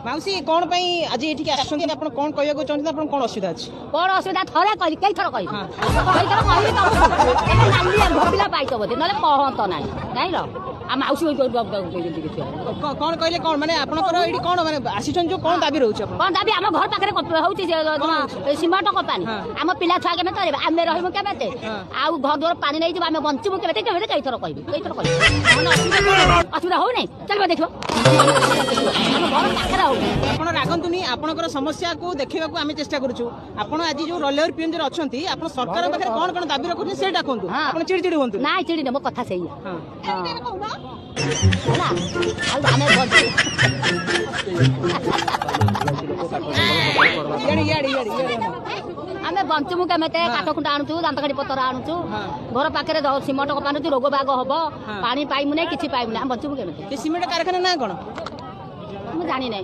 माउसी कौन पई आज एठी आछन आपण कोन कहया को चाहते आपण कोन असुविधा अछि कोन असुविधा थरे कहि कई थर कहि कई थर कहि त नाली भोपिला पाइतो बोते नले कहंत नाही जाइलो आ माउसी होई कौन कहले कौन माने आपनकर एठी कोन माने आसीछन जो कोन दाबी रहउछ आपण कोन दाबी हम घर पाखरे होउची सीमेंट कंपनी हम पिला छुआ के करे आमे रहिमु केबेते आ घर द्वार पानी नै जब आमे बंचिमु केबेते केबेते कई थर असुविधा हो नै चलबा देखो हम घर पाखरे हो आपण रागंतुनी आपनकर समस्या को देखिबा को आमे चेष्टा करूछु आपण आज जो रोलेवर पीएम जो अछंती आपण सरकार पाखरे कोन कोन दाबी रखुनी सेटा कोंतु आपण चिड़चिड़ी होंतु ना चिड़ी मो कथा सही होला आमे आमे बंचमु केमेते काठ खुंटा आणुछु दांतकाडी पतर आणुछु घर पाखरे सिमेंट कंपनी रोग बाग हबो पानी पाइमु नै किछि पाइमु नै हम बंचमु केमेते सिमेंट कारखाना ना कोन मु जानि नै।